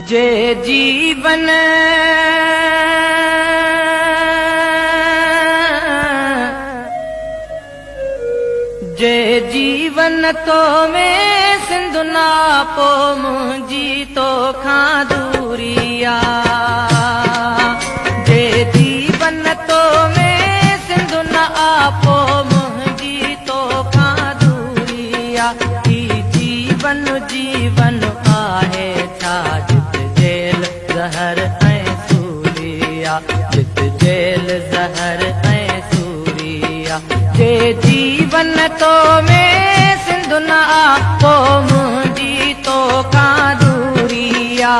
जे जीवन जे जीवन तो में सिंधु ना पो मुंहिंजी तोखां दूरिया जे जीवन तो में सिंधु ना पो मुंहिंजी तोखां दूरिया ही जीवन जीवन आहे छा जित जेल ज़हर ऐं सूरिया जित जेल ज़हर ऐं सूरिया जे जीवन तो में सिंधु ना पो मुंहिंजी तोखां दूरिया।